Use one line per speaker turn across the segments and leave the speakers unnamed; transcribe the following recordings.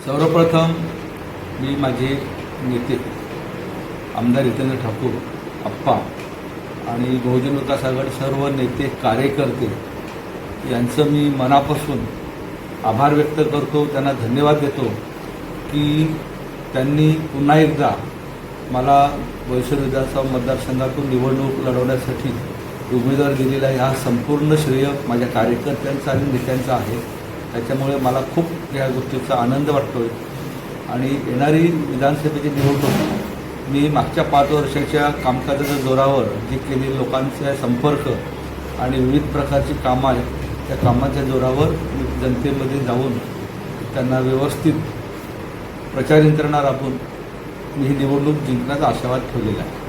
सर्वप्रथम मी माझे नेते आमदार हितेंद्र ठाकूर आप्पा आणि बहुजन विकास आघाडी सर्व नेते कार्यकर्ते यांचं मी मनापासून आभार व्यक्त करतो, त्यांना धन्यवाद देतो की त्यांनी पुन्हा एकदा मला बोईसर विधानसभा मतदारसंघातून निवडणूक लढवण्यासाठी उमेदवार दिलेला आहे। हा संपूर्ण श्रेय माझ्या कार्यकर्त्यांचा आणि नेत्यांचा आहे। त्याच्यामुळे मला खूप या गोष्टीचा आनंद वाटतोय आणि येणारी विधानसभेची निवडणूक मी मागच्या 5 वर्षाच्या कामकाजाच्या जोरावर जी केली लोकांचा संपर्क आणि विविध प्रकारची कामं आहेत त्या कामाच्या जोरावर मी जनतेमध्ये जाऊन त्यांना व्यवस्थित प्रचार यंत्रणा राबवून मी ही निवडणूक जिंकण्याचा आशावाद ठेवलेला आहे।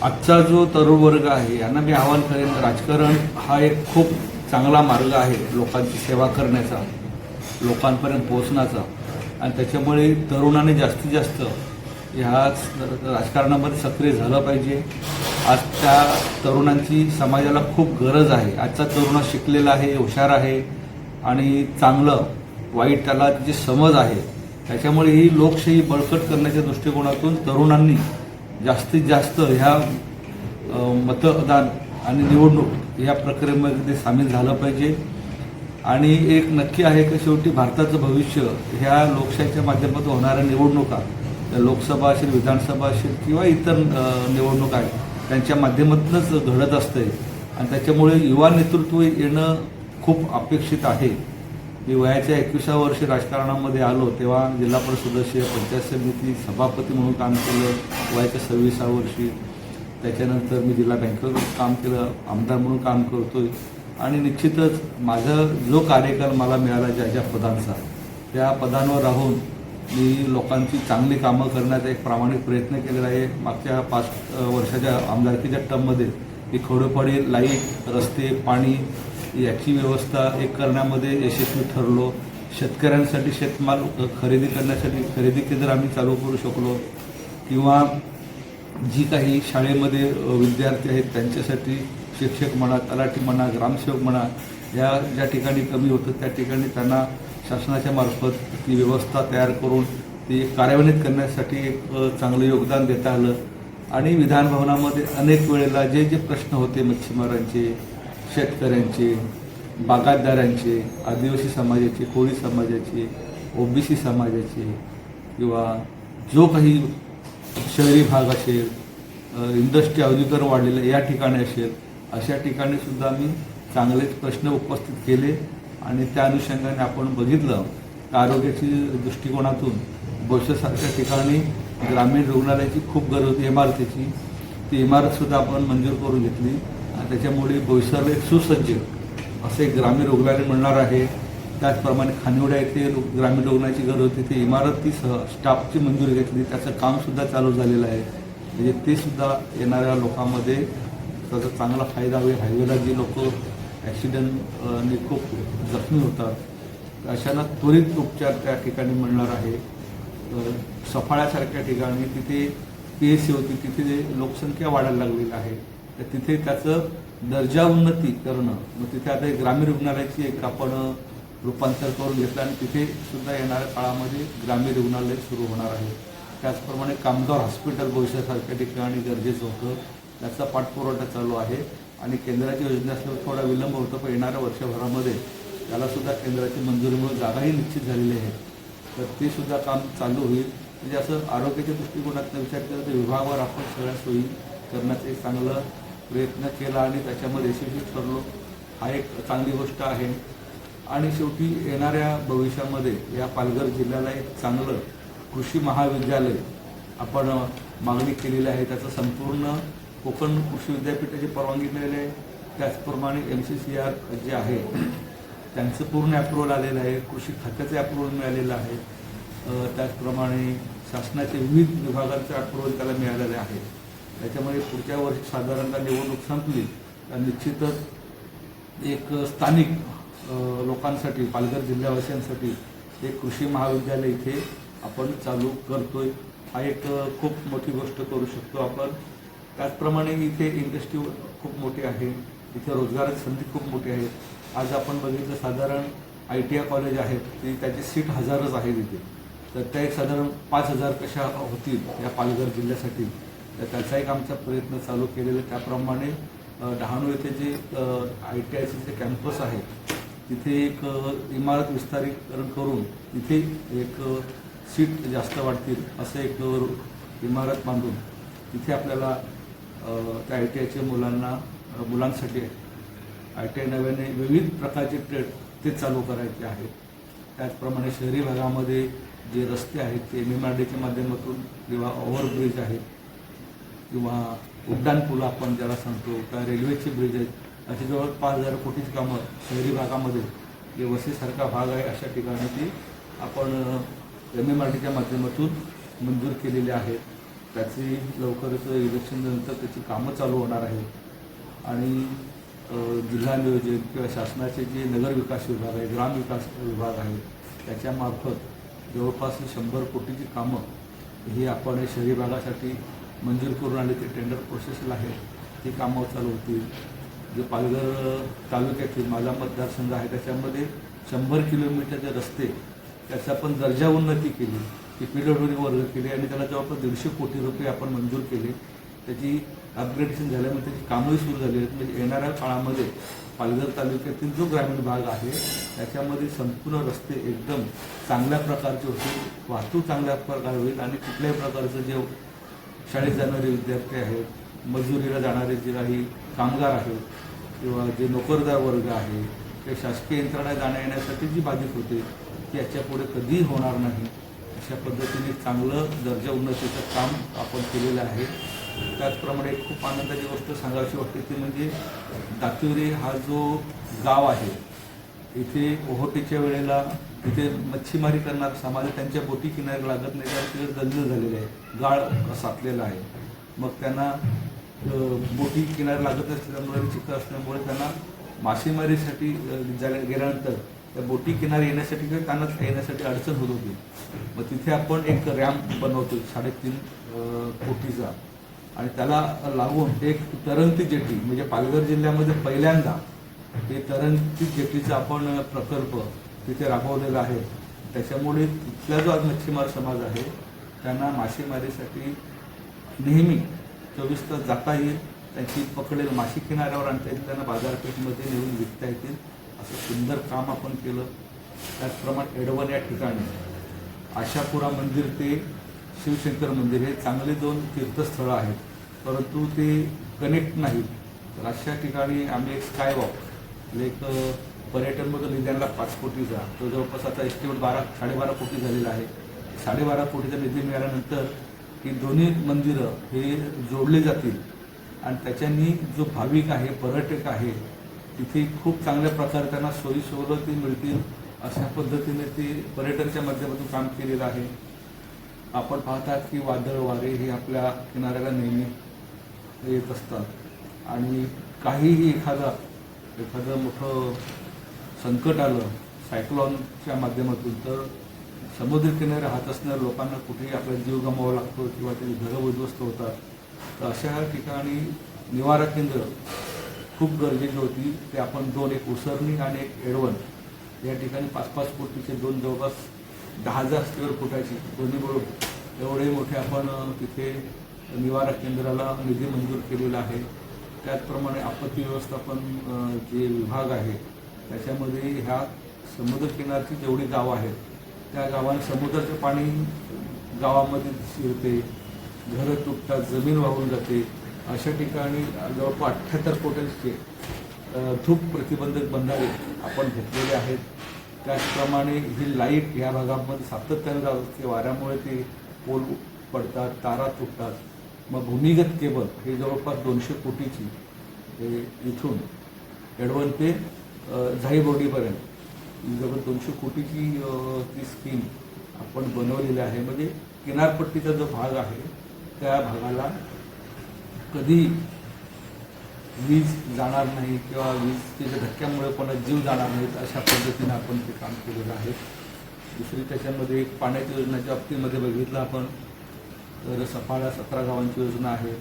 आजचा जो तरुण वर्ग आहे यांना मी आवाहन करेन, राजकारण हा एक खूप चांगला मार्ग आहे लोकांची सेवा करण्याचा, लोकांपर्यंत पोहोचण्याचा आणि त्याच्यामुळे तरुणांनी जास्तीत जास्त ह्या राजकारणामध्ये सक्रिय झालं पाहिजे। आज त्या तरुणांची समाजाला खूप गरज आहे। आजचा तरुण शिकलेला आहे, हुशार आहे आणि चांगलं वाईट त्याला जी समज आहे, त्याच्यामुळे ही लोकशाही बळकट करण्याच्या दृष्टिकोनातून तरुणांनी जास्तीत जास्त ह्या मतदान आणि निवडणूक या प्रक्रियेमध्ये सामील झालं पाहिजे। आणि एक नक्की आहे की शेवटी भारताचं भविष्य ह्या लोकशाहीच्या माध्यमातून होणाऱ्या निवडणुका, लोकसभा असेल, विधानसभा असेल किंवा इतर निवडणुका आहेत त्यांच्या माध्यमातूनच घडत असते आणि त्याच्यामुळे युवा नेतृत्व येणं खूप अपेक्षित आहे। मी वयाच्या 21व्या वर्षी राजकारणामध्ये आलो तेव्हा जिल्हा परिषद सदस्य, पंचायत समिती सभापती म्हणून काम केलं वयाच्या 26व्या वर्षी। त्याच्यानंतर मी जिल्हा बँकेवर काम केलं, आमदार म्हणून काम करतोय आणि निश्चितच माझा जो कार्यकाल मला मिळाला ज्या पदांचा त्या पदांवर राहून मी लोकांची चांगली कामं करण्याचा एक प्रामाणिक प्रयत्न केलेला आहे। मागच्या 5 वर्षाच्या आमदारकीच्या टर्ममध्ये मी खोडोपाडी लाईट, रस्ते, पाणी याची व्यवस्था एक करण्यामध्ये यशस्वी ठरलो। शेतकऱ्यांसाठी शेतमाल खरेदी करण्यासाठी खरेदी केंद्र आम्ही चालू करू शकलो किंवा जी काही शाळेमध्ये विद्यार्थी आहेत त्यांच्यासाठी शिक्षक म्हणा, तलाठी म्हणा, ग्रामसेवक म्हणा, या ज्या ठिकाणी कमी होतं त्या ठिकाणी त्यांना शासनाच्या मार्फत ती व्यवस्था तयार करून ती कार्यान्वित करण्यासाठी एक चांगलं योगदान देता आलं। आणि विधानभवनामध्ये अनेक वेळेला जे जे प्रश्न होते मच्छीमारांचे, शेतकऱ्यांचे, बागायतदारांचे, आदिवासी समाजाचे, कोळी समाजाचे, ओबीसी समाजाचे किंवा जो काही शहरी भाग असेल, इंडस्ट्री औद्योगिकरण वाढलेलं या ठिकाणी असेल, अशा ठिकाणी सुद्धा मी चांगलेच प्रश्न उपस्थित केले आणि त्या अनुषंगाने आपण बघितलं आरोग्याची दृष्टिकोनातून बोईसरसारख्या ठिकाणी ग्रामीण रुग्णालयाची खूप गरज होती इमारतीची, ती इमारतसुद्धा आपण मंजूर करून घेतली आणि त्याच्यामुळे बोईसरला एक सुसज्ज असे ग्रामीण रुग्णालय मिळणार आहे। त्याचप्रमाणे खानिवडा येथे ग्रामीण रुग्णालयाची गरज होती, ती इमारतीसह स्टाफची मंजुरी घेतली, त्याचं कामसुद्धा चालू झालेलं आहे। म्हणजे ते सुद्धा येणाऱ्या लोकांमध्ये त्याचा चांगला फायदा होईल। हायवेला जी लोक ॲक्सिडेंटने खूप जखमी होतात अशांना त्वरित उपचार त्या ठिकाणी मिळणार आहे। सफाळ्यासारख्या ठिकाणी तिथे PSC होती, तिथे लोकसंख्या वाढायला लागलेली आहे, तर तिथे त्याचं दर्जा उन्नती करणं, मग तिथे आता ग्रामीण रुग्णालयाची एक आपण रूपांतर करून घेतलं आणि तिथे सुद्धा येणाऱ्या काळामध्ये ग्रामीण रुग्णालय सुरू होणार आहे। त्याचप्रमाणे कामगार हॉस्पिटल बोईसरसारख्या ठिकाणी गरजेचं होतं, त्याचा पाठपुरवठा चालू आहे आणि केंद्राची योजना असल्यावर थोडा विलंब होतो, पण येणाऱ्या वर्षभरामध्ये त्यालासुद्धा केंद्राची मंजुरीमुळे जागाही निश्चित झालेली आहे, तर ते सुद्धा काम चालू होईल। म्हणजे असं आरोग्याच्या दृष्टिकोनातून विचार केला तर विभागावर आपण सगळ्या सोयी करण्याचा एक चांगला प्रयत्न केला आणि त्याच्यामध्ये यशस्वी ठरलो, हा एक चांगली गोष्ट आहे। आणि शेवटी येणाऱ्या भविष्यामध्ये या पालघर जिल्ह्याला एक चांगलं कृषी महाविद्यालय आपण मागणी केलेली आहे, त्याचं संपूर्ण कोकण कृषी विद्यापीठाची परवानगी मिळाली आहे। त्याचप्रमाणे MCCR जे आहे त्यांचं पूर्ण अप्रुव्हल आलेलं आहे, कृषी खात्याचं अप्रुव्हल मिळालेलं आहे, त्याचप्रमाणे शासनाचे विविध विभागांचं अप्रुव्हल त्याला मिळालेलं आहे। त्याच्यामुळे पुढच्या वर्षी साधारणतः निवडणूक संपली तर निश्चितच एक स्थानिक लोकांसाठी, पालघर जिल्हावासियांसाठी एक कृषी महाविद्यालय इथे आपण चालू करतोय, हा एक खूप मोठी गोष्ट करू शकतो आपण। त्याचप्रमाणे इथे इंडस्ट्री खूप मोठी आहे, इथे रोजगाराची संधी खूप मोठी आहे। आज आपण बघितलं साधारण ITI कॉलेज आहेत ती त्याची सीट हजारच आहे तिथे, तर त्या एक साधारण 5,000 कशा होतील या पालघर जिल्ह्यासाठी, तर त्याचा एक आमचा प्रयत्न चालू केलेला. त्याप्रमाणे डहाणू येथे जे ITIचे जे कॅम्पस आहे तिथे एक इमारत विस्तारीकरण करून तिथे एक सीट जास्त वाढतील असं एक इमारत बांधून तिथे आपल्याला त्या ITIच्या मुलांसाठी ITI नव्याने विविध प्रकारचे ट्रेड ते चालू करायचे आहेत. त्याचप्रमाणे शहरी भागामध्ये जे रस्ते आहेत ते MMRDच्या माध्यमातून किंवा ओव्हरब्रिज आहेत किंवा उड्डाण पुलं आपण ज्याला सांगतो, त्या रेल्वेचे ब्रिज आहेत, अशी जवळ 5,000 कोटीची कामं शहरी भागामध्ये जे वसईसारखा भाग आहे अशा ठिकाणी ती आपण MMRDच्या माध्यमातून मंजूर केलेली आहेत. त्याची लवकरच इलेक्शननंतर त्याची कामं चालू होणार आहेत आणि जिल्हा नियोजन किंवा शासनाचे जे नगर विकास विभाग आहे, ग्राम विकास विभाग आहे, त्याच्यामार्फत जवळपास 100 कोटीची कामं ही आपण शहरी भागासाठी मंजूर करून आले. ते टेंडर प्रोसेसला आहे, ती कामं चालू होतील. जे पालघर तालुक्यातील माझा मतदारसंघ आहे त्याच्यामध्ये 100 किलोमीटरचे रस्ते त्याचा आपण दर्जा उन्नती केली, ती PWD वर्ग केली आणि त्याला जवळपास 150 कोटी रुपये आपण मंजूर केले. त्याची अपग्रेडेशन झाल्यामुळे त्याची कामंही सुरू झाली आहेत. म्हणजे येणाऱ्या काळामध्ये पालघर तालुक्यातील जो ग्रामीण भाग आहे त्याच्यामध्ये संपूर्ण रस्ते एकदम चांगल्या प्रकारचे होतील, वाहतूक चांगल्या प्रकारे होईल आणि कुठल्याही प्रकारचं जे शाळेत जाणारे विद्यार्थी आहेत, मजुरीला जाणारे जे काही कामगार आहेत किंवा जे नोकरदार वर्ग आहे ते शासकीय यंत्रणा जाण्या येण्यासाठी जी बाधित होते ती याच्यापुढे कधीही होणार नाही. अशा पद्धतीने चांगलं दर्जा उन्नतीचं काम आपण केलेलं आहे. त्याचप्रमाणे खूप आनंदाची गोष्ट सांगावीशी वाटते ती म्हणजे दातिवरी हा जो गाव आहे इथे ओहोटीच्या वेळेला तिथे मच्छीमारी करणारा समाज त्यांच्या बोटी किनारी लागत नाही कारण तिथे दंगल झालेले आहे, गाळ साचलेला आहे. मग त्यांना बोटी किनारी लागत असल्यामुळे चिखल असल्यामुळे त्यांना मासेमारीसाठी गेल्यानंतर त्या बोटी किनारी येण्यासाठी किंवा त्यांना येण्यासाठी अडचण होत होती. मग तिथे आपण एक रॅम्प बनवतो 3.5 कोटीचा आणि त्याला लागून एक तरंगती जेटी म्हणजे पालघर जिल्ह्यामध्ये पहिल्यांदा हे तरंगती जेटीचा आपण प्रकल्प तिथे राबवलेला आहे. त्याच्यामुळे तिथला जो आज मच्छीमार समाज आहे त्यांना मासेमारीसाठी नेहमी 24 तास जाता येईल, त्यांची पकडेल मासे किनाऱ्यावर आणता येईल, त्यांना बाजारपेठेमध्ये नेऊन विकता येतील असं सुंदर काम आपण केलं. त्याचप्रमाणे एडवन या ठिकाणी आशापुरा मंदिर ते शिवशंकर मंदिर हे चांगले 2 तीर्थस्थळं आहेत, परंतु ते कनेक्ट नाहीत. तर अशा ठिकाणी आम्ही एक स्काय वॉक एक पर्यटनमधून निधी 5 कोटीचा, तो जवळपास आता एस्टिमेट 12-12.5 कोटी झालेला आहे. 12.5 कोटीचा निधी मिळाल्यानंतर ही दोन्ही मंदिरं हे जोडले जातील आणि त्याच्यानी जो भाविक आहे, पर्यटक आहे, तिथे खूप चांगल्या प्रकारे त्यांना सोयी सवलती मिळतील अशा पद्धतीने ते पर्यटनच्या माध्यमातून काम केलेलं आहे. आपण पाहतात की वादळ वारे हे आपल्या किनाऱ्याला नेहमी येत असतात आणि काहीही एखादं मोठं संकट आलं सायक्लॉनच्या माध्यमातून तर समुद्रकिनारे राहत असणाऱ्या लोकांना कुठेही आपला जीव गमवावा लागतो किंवा ते घरं उद्ध्वस्त होतात. तर अशा ठिकाणी निवारा केंद्र खूप गरजेची होती. ते आपण 2, एक उसरणी आणि एक एडवण या ठिकाणी 5-5 कोटीचे 2 जवळपास 10,000 स्क्वेअर फुटाची दोन्ही मिळून एवढे मोठे आपण तिथे निवारा केंद्राला निधी मंजूर केलेला आहे. त्याचप्रमाणे आपत्ती व्यवस्थापन जे विभाग आहे त्याच्यामध्ये ह्या समुद्रकिनारची जेवढी गावं आहेत त्या गावाने समुद्राचं पाणी गावामध्ये शिरते, घरं तुटतात, जमीन वाहून जाते. अशा ठिकाणी जवळपास 78 कोटींचे धूप प्रतिबंधक बंधारे आपण घेतलेले आहेत. त्याचप्रमाणे ही लाईट या भागामध्ये सातत्याने जाते, वाऱ्यामुळे ते पोल पडतात, तारा तुटतात. मग भूमिगत केबल हे जवळपास 200 कोटीची इथून एडवण ते झाईबोर्डीपर्यंत जवळ 200 कोटीची ती स्कीम आपण बनवलेली आहे. म्हणजे किनारपट्टीचा जो भाग आहे त्या भागाला कधी वीज जाणार नाही किंवा वीजच्या धक्क्यामुळे कोणा जीव जाणार नाहीत अशा पद्धतीने आपण ते काम केलेलं आहे. दुसरी त्याच्यामध्ये एक पाण्याच्या योजनेच्या बाबतीमध्ये बघितलं आपण तर सफाळा 17 गावांची योजना आहे,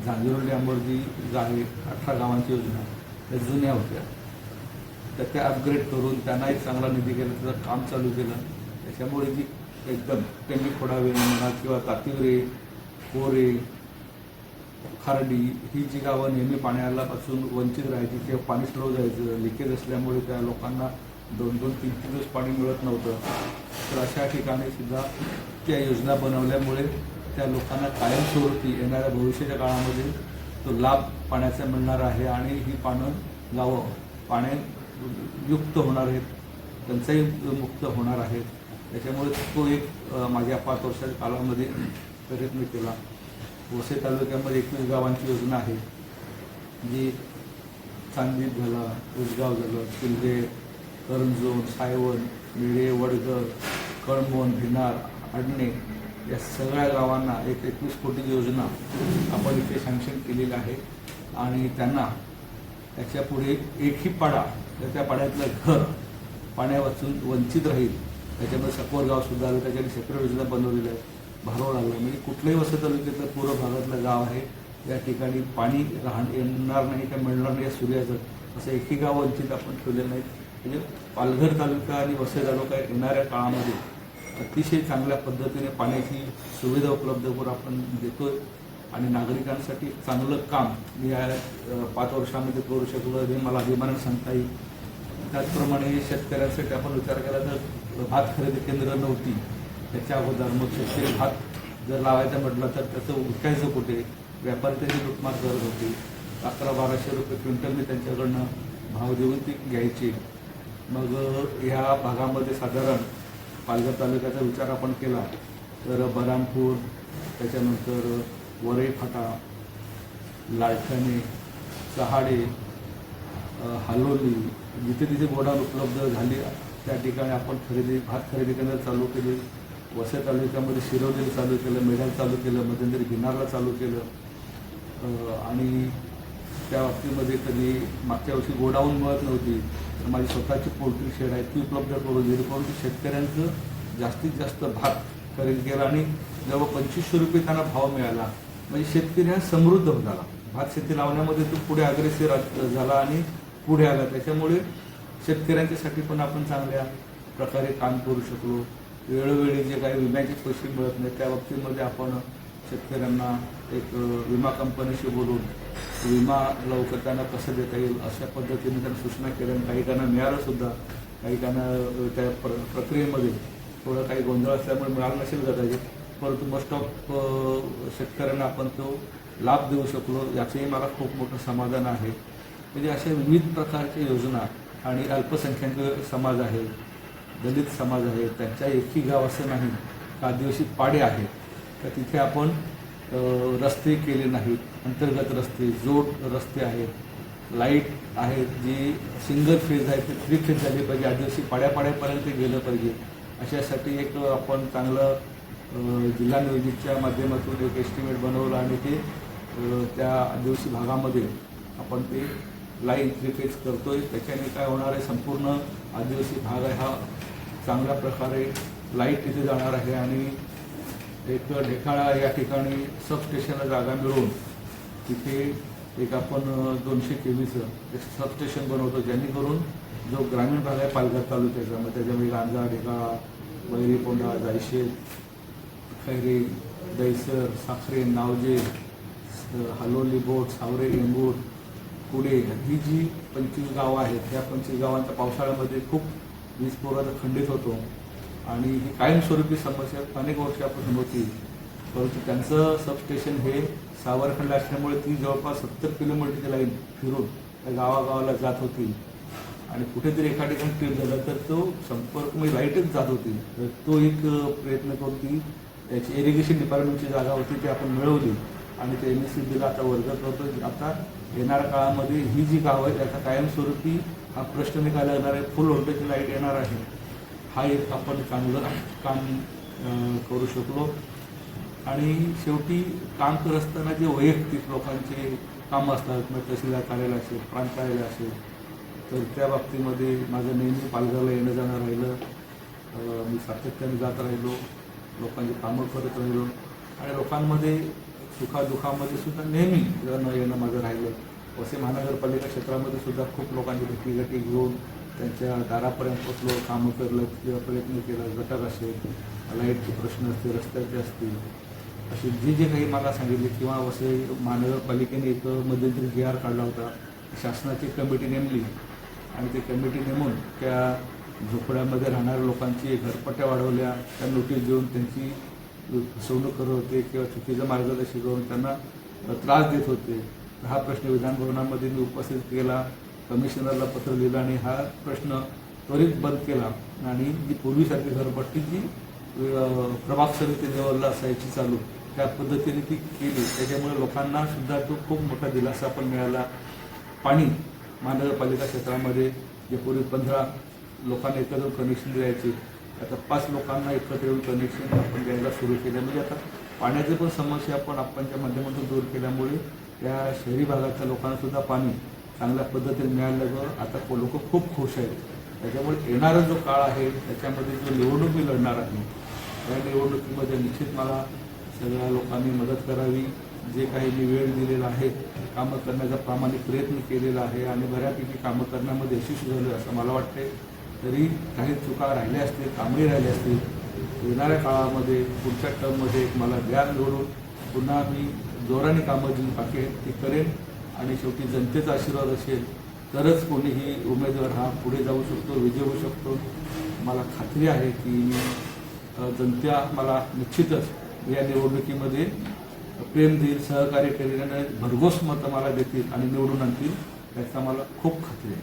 झांजिरोली अंबोर्जी आहे 18 गावांची योजना त्या जुन्या होत्या, तर त्या अपग्रेड करून त्यांना एक चांगला निधी केला, त्याचं काम चालू केलं. त्याच्यामुळे जी एकदम टेंबी खोडावे म्हणा किंवा तातिवरे, कोरे, खारडी ही जी गावं नेहमी पाण्यापासून वंचित राहायची किंवा पाणी स्लो जायचं, लिकेज असल्यामुळे त्या लोकांना 2-2, 3-3 दिवस पाणी मिळत नव्हतं. तर अशा ठिकाणी सुद्धा त्या योजना बनवल्यामुळे त्या लोकांना कायमस्वरूपी येणाऱ्या भविष्याच्या काळामध्ये तो लाभ पाण्याचा मिळणार आहे आणि ही गावं पाण्यायुक्त होणार आहेत, टंचाई मुक्त होणार आहेत. त्याच्यामुळे तो एक माझ्या 5 वर्षाच्या काळामध्ये प्रयत्न केला. वसई तालुक्यामध्ये 21 गावांची योजना आहे, जी चांदीप झाला, उसगाव झालं, किल्ले, करंजोन, सायवन, मिळे, वडगर, कळंबोन, भिनार, आडणे या सगळ्या गावांना एक 21 कोटी योजना आपण इथे सँक्शन केलेली आहे आणि त्यांना त्याच्यापुढे एकही पाडा त्या पाड्यातलं घर पाण्यापासून वंचित राहील. त्याच्यामध्ये सकोर गावसुद्धा आलं, त्याच्याने सेपरेट योजना बनवलेल्या आहे. भारोळ आलं म्हणजे कुठल्याही वसई तालुक्यातलं पूर्व भागातलं गाव आहे, या ठिकाणी पाणी येणार नाही का मिळणार नाही या सूर्याचं असं एकही गाव वंचित आपण ठेवलेलं नाही. म्हणजे पालघर तालुका आणि वसई तालुका येणाऱ्या काळामध्ये अतिशय चांगल्या पद्धतीने पाण्याची सुविधा उपलब्ध करून आपण देतोय आणि नागरिकांसाठी चांगलं काम मी या 5 वर्षामध्ये करू शकलो हे मला अभिमानाने सांगता येईल. त्याचप्रमाणे शेतकऱ्यांसाठी आपण विचार केला तर भात खरेदी केंद्र नव्हती त्याच्या अगोदर, मग शेतकरी भात जर लावायचा म्हटलं तर त्याचं विकायचं कुठे, व्यापारी त्याची लुटमार करत होते. 1100-1200 रुपये क्विंटलने त्यांच्याकडनं भाव देऊन ती घ्यायची. मग ह्या भागामध्ये साधारण पालघर तालुक्याचा विचार आपण केला तर बरामपूर, त्याच्यानंतर वरई फाटा, लालठाणे, चहाडे, हालोली जिथे तिथे गोडाऊन उपलब्ध झाली त्या ठिकाणी आपण भात खरेदी केंद्र चालू केले. वसई तालुक्यामध्ये शिरवलीला चालू केलं, मेढ्याला चालू केलं, मध्यंतरी भिनारला चालू केलं आणि त्या बाबतीमध्ये कधी मागच्या वर्षी गोडाऊन मिळत नव्हती तर माझी स्वतःची पोल्ट्री शेड आहे ती उपलब्ध करून दिली. परंतु शेतकऱ्यांचं जास्तीत जास्त भात खरेदी केला आणि जवळ 2500 रुपये त्यांना भाव मिळाला. म्हणजे शेतकरी हा समृद्ध झाला. भात शेती लावण्यामध्ये तो पुढे अग्रेसर झाला आणि पुढे आला. त्याच्यामुळे शेतकऱ्यांच्यासाठी पण आपण चांगल्या प्रकारे काम करू शकलो. वेळोवेळी जे काही विम्याचे पैसे मिळत नाही त्या बाबतीमध्ये आपण शेतकऱ्यांना एक विमा कंपनीशी बोलून विमा लवकर त्यांना कसं देता येईल अशा पद्धतीने त्यांना सूचना केल्या. काही काहींना मिळालंसुद्धा, काही काहींना त्या प्रक्रियेमध्ये थोडं काही गोंधळ असल्यामुळे मिळालं नसेल कदाचित, परंतु मोस्ट ऑफ शेतकऱ्यांना आपण तो लाभ देऊ शकलो याचंही मला खूप मोठं समाधान आहे. म्हणजे अशा विविध प्रकारच्या योजना आणि अल्पसंख्याक समाज आहे, दलित समाज आहे, त्यांच्या एकही गाव असं नाही, आदिवासी पाडे आहेत तर तिथे आपण रस्ते केले नाहीत, अंतर्गत रस्ते, जोड रस्ते आहेत, लाईट आहेत जी सिंगल फेज आहे ते 3 फेज झाली पाहिजे, आदिवासी पाड्यापर्यंत गेलं पाहिजे. अशासाठी एक आपण चांगलं जिल्हा नियोजितच्या माध्यमातून एक एस्टिमेट बनवलं आणि ते त्या आदिवासी भागामध्ये आपण ते लाईन 3 फेज करतोय. त्याच्याने काय होणार आहे, संपूर्ण आदिवासी भाग आहे हा चांगल्या प्रकारे लाईट तिथे जाणार आहे आणि एक ढेकाळा या ठिकाणी सबस्टेशनला जागा मिळून तिथे एक आपण 200 kVचं एक सबस्टेशन बनवतो जेणेकरून जो ग्रामीण भाग आहे पालघर तालुक्याचा, मग त्याच्यामध्ये लांजा, ढेकाळा, वैरीपोंडा, जायशेत, खैरे, दैसर, साखरे, नावजे, हालोली, बोट, सावरे, इंगूर, कुडे ही जी 25 गावं आहेत त्या 25 गावांच्या पावसाळ्यामध्ये खूप वीज पुरवठा खंडित होतो आणि ही कायमस्वरूपी समस्या अनेक वर्षापासून होती. परंतु त्यांचं सबस्टेशन हे सावरखंड असल्यामुळे ती जवळपास 70 किलोमीटरची लाईन फिरून त्या गावागावाला जात होती आणि कुठेतरी एका ठिकाणी ट्रिप झाला तर तो संपर्क म्हणजे लाईटच जात होती. तर तो एक प्रयत्न करून ती त्याची इरिगेशन डिपार्टमेंटची जागा होती ती आपण मिळवली आणि ते MSCBला आता वर्ग करतो. आता येणाऱ्या काळामध्ये ही जी गावं आहेत त्याचा कायमस्वरूपी हा प्रश्न निकाला येणार आहे, फुल व्होल्टेज लाईट येणार आहे. हा एक आपण चांगलं काम करू शकलो. आणि शेवटी काम करत असताना जे वैयक्तिक लोकांचे कामं असतात, मग तहसीलदार कार्यालय असेल, प्रांत कार्यालय असेल, तर त्या बाबतीमध्ये माझं नेहमी पालघरला येणं जाणं राहिलं. मी सातत्याने जात राहिलो, लोकांची कामं करत राहिलो आणि लोकांमध्ये सुखादुखामध्ये सुद्धा नेहमी जाणं येणं माझं राहिलं. वसई महानगरपालिका क्षेत्रामध्ये सुद्धा खूप लोकांची भेटीगाठी घेऊन त्यांच्या दारापर्यंत पोचलो, कामं करलं किंवा प्रयत्न केला. गटर असेल, लाईटचे प्रश्न असतील, रस्त्याचे असतील, असे जे जे काही मला सांगितले किंवा वसई महानगरपालिकेने एक मध्यंतरी GR काढला होता. शासनाची कमिटी नेमली आणि ती कमिटी नेमून त्या झोपड्यामध्ये राहणाऱ्या लोकांची घरपट्ट्या वाढवल्या, त्या नोटीस देऊन त्यांची फसवणूक करत होते किंवा चुकीचं मार्गदर्शन करून त्यांना त्रास देत होते. हा प्रश्न विधानभवनामध्ये मी उपस्थित केला, कमिशनरला पत्र लिहिलं आणि हा प्रश्न त्वरित बंद केला. आणि जी पूर्वीसारखी घरपट्टी जी प्रभाग समिती लेवलला असायची चालू, त्या पद्धतीने ती केली. त्याच्यामुळे लोकांना सुद्धा तो खूप मोठा दिलासा पण मिळाला. पाणी महानगरपालिका क्षेत्रामध्ये जे पूर्वी 15 लोकांना एकत्र कनेक्शन द्यायचे, आता 5 लोकांना एकत्र येऊन कनेक्शन आपण द्यायला सुरू केलं. म्हणजे आता पाण्याची पण समस्या आपण आपणच्या माध्यमातून दूर केल्यामुळे त्या शहरी भागातल्या लोकांनासुद्धा पाणी चांगल्या पद्धतीने मिळाल्यावर आता लोक खूप खुश आहेत. त्याच्यामुळे येणारा जो काळ आहे त्याच्यामध्ये जो निवडणूक मी लढणार आहे, त्या निवडणुकीमध्ये निश्चित मला सगळ्या लोकांनी मदत करावी. जे काही मी वेळ दिलेला आहे, कामं करण्याचा प्रामाणिक प्रयत्न केलेला आहे आणि बऱ्यापैकी कामं करण्यामध्ये यशस्वी झालं असं मला वाटते. तरी काही चुका राहिल्या असतील, कामही राहिले असतील. येणाऱ्या काळामध्ये पुढच्या टर्ममध्ये मला द्या निवडून, पुन्हा मी जोराने कामं जी बाकी आहेत ती करेन आणि शेवटी जनतेचा आशीर्वाद असेल तरच कोणीही उमेदवार हा पुढे जाऊ शकतो, विजय होऊ शकतो. मला खात्री आहे की जनता मला निश्चितच या निवडणुकीमध्ये प्रेम देईल, सहकार्य करेल आणि भरघोस मतं मला देतील आणि निवडून आणतील, याचा मला खूप खात्री आहे.